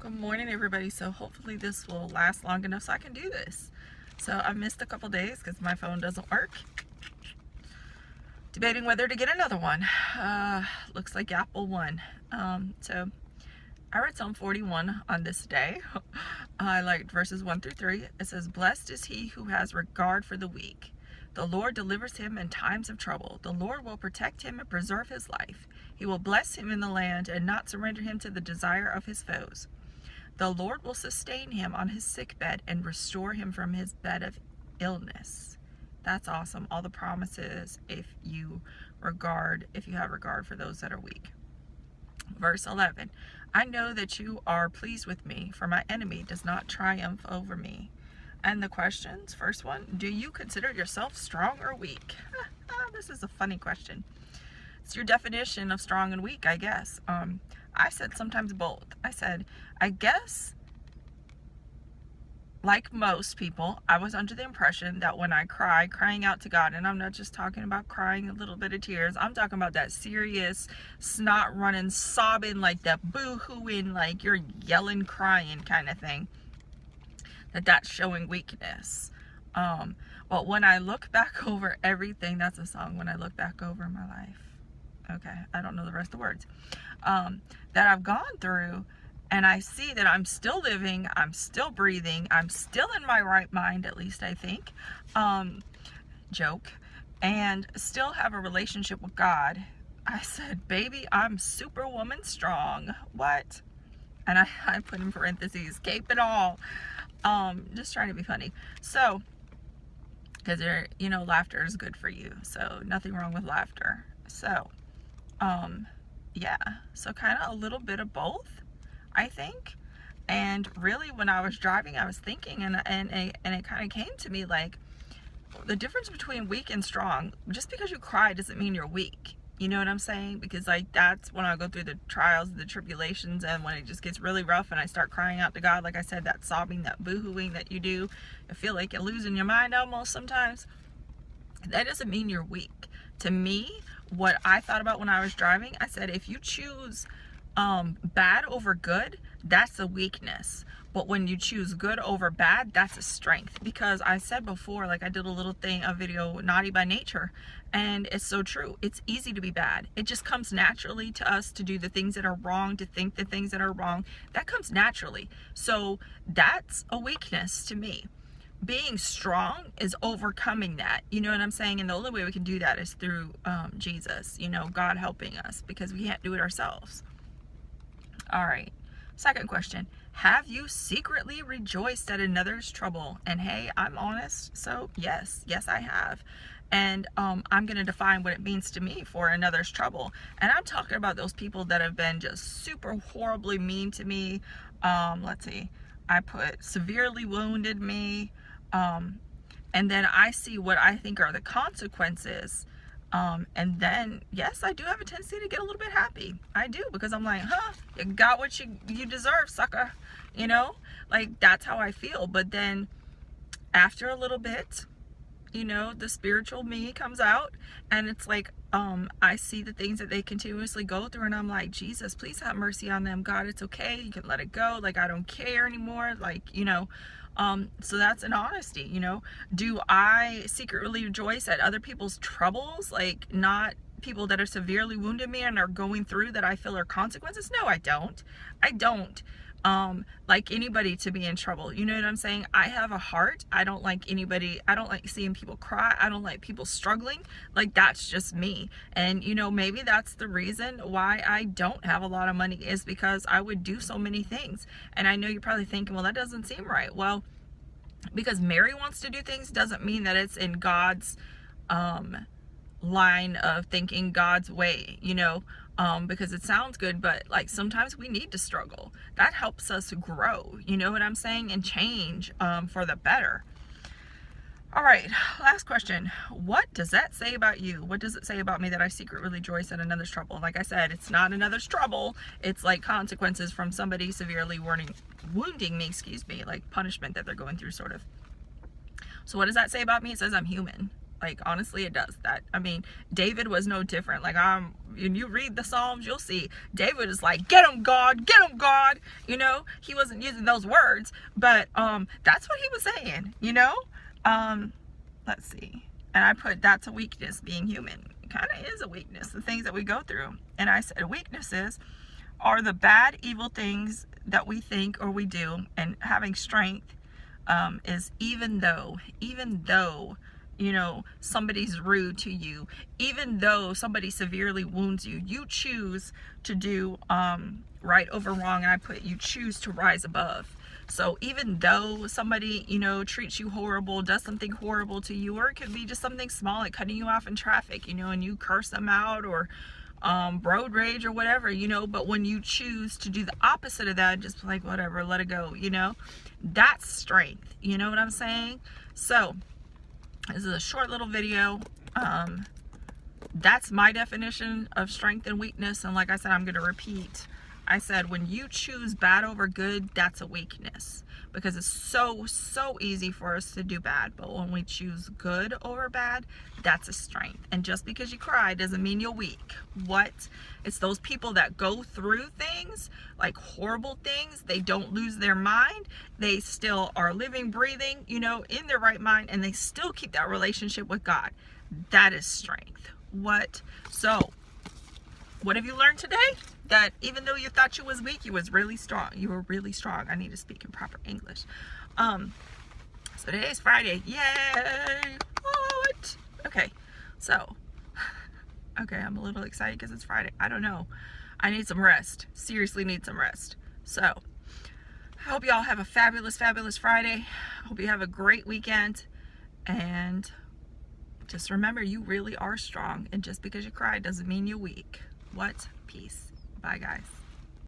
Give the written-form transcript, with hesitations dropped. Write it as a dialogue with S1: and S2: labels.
S1: Good morning, everybody. So hopefully this will last long enough so I can do this. So I missed a couple days because my phone doesn't work. Debating whether to get another one. Looks like Apple won. So I read Psalm 41 on this day. I liked verses 1 through 3. It says, "Blessed is he who has regard for the weak. The Lord delivers him in times of trouble. The Lord will protect him and preserve his life. He will bless him in the land and not surrender him to the desire of his foes. The Lord will sustain him on his sickbed and restore him from his bed of illness." That's awesome. All the promises if you have regard for those that are weak. Verse 11, "I know that you are pleased with me, for my enemy does not triumph over me." And the questions, first one, do you consider yourself strong or weak? This is a funny question. It's your definition of strong and weak, I guess. I said sometimes both. I said, I guess, like most people, I was under the impression that when I crying out to God, and I'm not just talking about crying a little bit of tears, I'm talking about that serious, snot running, sobbing, like that boo-hooing, like you're yelling, crying kind of thing, that's showing weakness. But when I look back over everything, that's a song, when I look back over my life. Okay, I don't know the rest of the words. That I've gone through, and I see that I'm still living, I'm still breathing, I'm still in my right mind, at least I think, joke, and still have a relationship with God. I said, baby, I'm superwoman strong. What? And I put in parentheses, cape and all, just trying to be funny. So, because laughter is good for you, so nothing wrong with laughter. So, yeah, so kind of a little bit of both, I think. And really, when I was driving, I was thinking, and it kind of came to me, like, the difference between weak and strong. Just because you cry doesn't mean you're weak. You know what I'm saying? Because, like, that's when I go through the trials, the tribulations, and when it just gets really rough and I start crying out to God, like I said, that sobbing, that boo-hooing that you do, I feel like you're losing your mind almost sometimes. That doesn't mean you're weak. To me, what I thought about when I was driving, I said, if you choose bad over good, that's a weakness. But when you choose good over bad, that's a strength. Because I said before, like I did a video, Naughty by Nature, and it's so true. It's easy to be bad. It just comes naturally to us to do the things that are wrong, to think the things that are wrong. That comes naturally. So that's a weakness to me. Being strong is overcoming that, you know what I'm saying? And the only way we can do that is through Jesus, God helping us, because we can't do it ourselves. All right, second question. Have you secretly rejoiced at another's trouble? And hey, I'm honest, so yes I have. And I'm going to define what it means to me for another's trouble. And I'm talking about those people that have been just super horribly mean to me. Let's see, I put severely wounded me. And then I see what I think are the consequences. And then, yes, I do have a tendency to get a little bit happy. I do, because I'm like, you got what you deserve, sucker. Like, that's how I feel. But then after a little bit, the spiritual me comes out, and it's like, I see the things that they continuously go through, and I'm like, Jesus, please have mercy on them. God, it's okay. You can let it go. Like, I don't care anymore. Like, so that's an honesty, Do I secretly rejoice at other people's troubles? Like, not people that are severely wounded me and are going through that I feel are consequences? No, I don't. I don't like anybody to be in trouble. You know what I'm saying? I have a heart. I don't like seeing people cry. I don't like people struggling. Like, that's just me. And maybe that's the reason why I don't have a lot of money, is because I would do so many things. And I know you're probably thinking, well, that doesn't seem right. Well, because Mary wants to do things doesn't mean that it's in God's line of thinking, God's way, because it sounds good, but like sometimes we need to struggle. That helps us grow, you know what I'm saying, and change for the better. All right, last question. What does that say about you? What does it say about me that I secretly rejoice at another's trouble? Like I said, it's not another's trouble. It's like consequences from somebody severely wounding me, like punishment that they're going through, sort of. So what does that say about me? It says I'm human. Like, honestly, it does that. I mean, David was no different. Like, when you read the Psalms, you'll see David is like, get him, God, get him, God. You know, he wasn't using those words, but that's what he was saying, you know. Let's see. And I put, that's a weakness, being human. It kind of is a weakness, the things that we go through. And I said weaknesses are the bad, evil things that we think or we do. And having strength is even though, you know, somebody's rude to you, even though somebody severely wounds you, you choose to do right over wrong. And I put, you choose to rise above. So even though somebody, you know, treats you horrible, does something horrible to you, or it could be just something small like cutting you off in traffic, you know, and you curse them out, or road rage or whatever, you know, but when you choose to do the opposite of that, just like whatever, let it go, you know, that's strength. You know what I'm saying? So this is a short little video. That's my definition of strength and weakness. And like I said, I'm going to repeat. I said, when you choose bad over good, that's a weakness, because it's so easy for us to do bad. But when we choose good over bad, that's a strength. And just because you cry doesn't mean you're weak. What? It's those people that go through things, like horrible things. They don't lose their mind. They still are living, breathing, you know, in their right mind, and they still keep that relationship with God. That is strength. What? So, what have you learned today? That even though you thought you was weak, you was really strong. You were really strong. I need to speak in proper English. So today's Friday. Yay! What? Okay. So, okay, I'm a little excited because it's Friday. I don't know. I need some rest. Seriously need some rest. So, I hope y'all have a fabulous Friday. I hope you have a great weekend. And just remember, you really are strong. And just because you cry doesn't mean you're weak. What? Peace. Bye, guys.